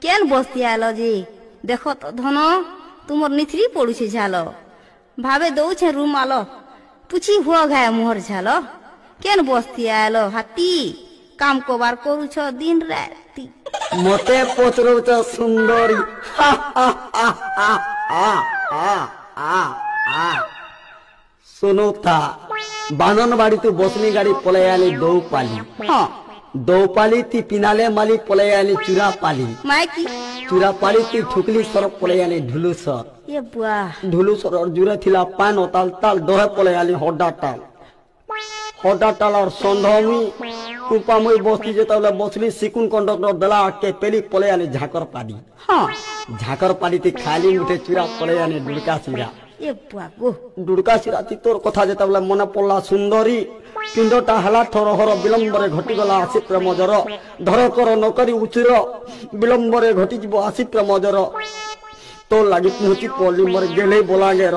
কেন বসতি আলো যে দেখ তো ধন তোমার নিথরি পড়ুছে ঝাল ভাবে দৌছে রুম আলো পুছি হুয়া গায়ে মুহর ঝাল কেন বসতি আলো হাতি কাম কবার করুছ দিন রাতি মতে পচরুছ সুন্দরী শোনো তা বানন বাড়ি তু বসনি গাড়ি পলাই আনি দৌপালি দৌপালি তি পিনালে মালি পলাই আনি চূড়া পালি মাইকি চূড়া পালি তুই ঠুকলি সর পলাই আনি ঢুলু সর এ বুয়া ঢুলু সর জুড়ে থিলা পান ও তাল তাল দহে পলাই আনি হডা টাল আর সন্ধমি কুপামই বসতি যেতলে বসলি সিকুন কন্ডক্টর দেলা কে পেলি পলাই আনি ঝাকর পাড়ি ঝাকর পাড়িতে খালি উঠে চূড়া পলাই আনি ডুড়কা চিরা এ বুয়া গো ডুড়কা চিরা তি তোর কথা যেতলে মনে পড়লা সুন্দরী পিণ্ডটা হেলা ঠরহর বিলম্বরে ঘটিগলা আসি প্রেম জর ধর কর নকরি উচির বিলম্বরে ঘটিଯିବ আসি প্রেম জর তোর লাগি পৌঁছি পল্লী মরে গেলে বলা গের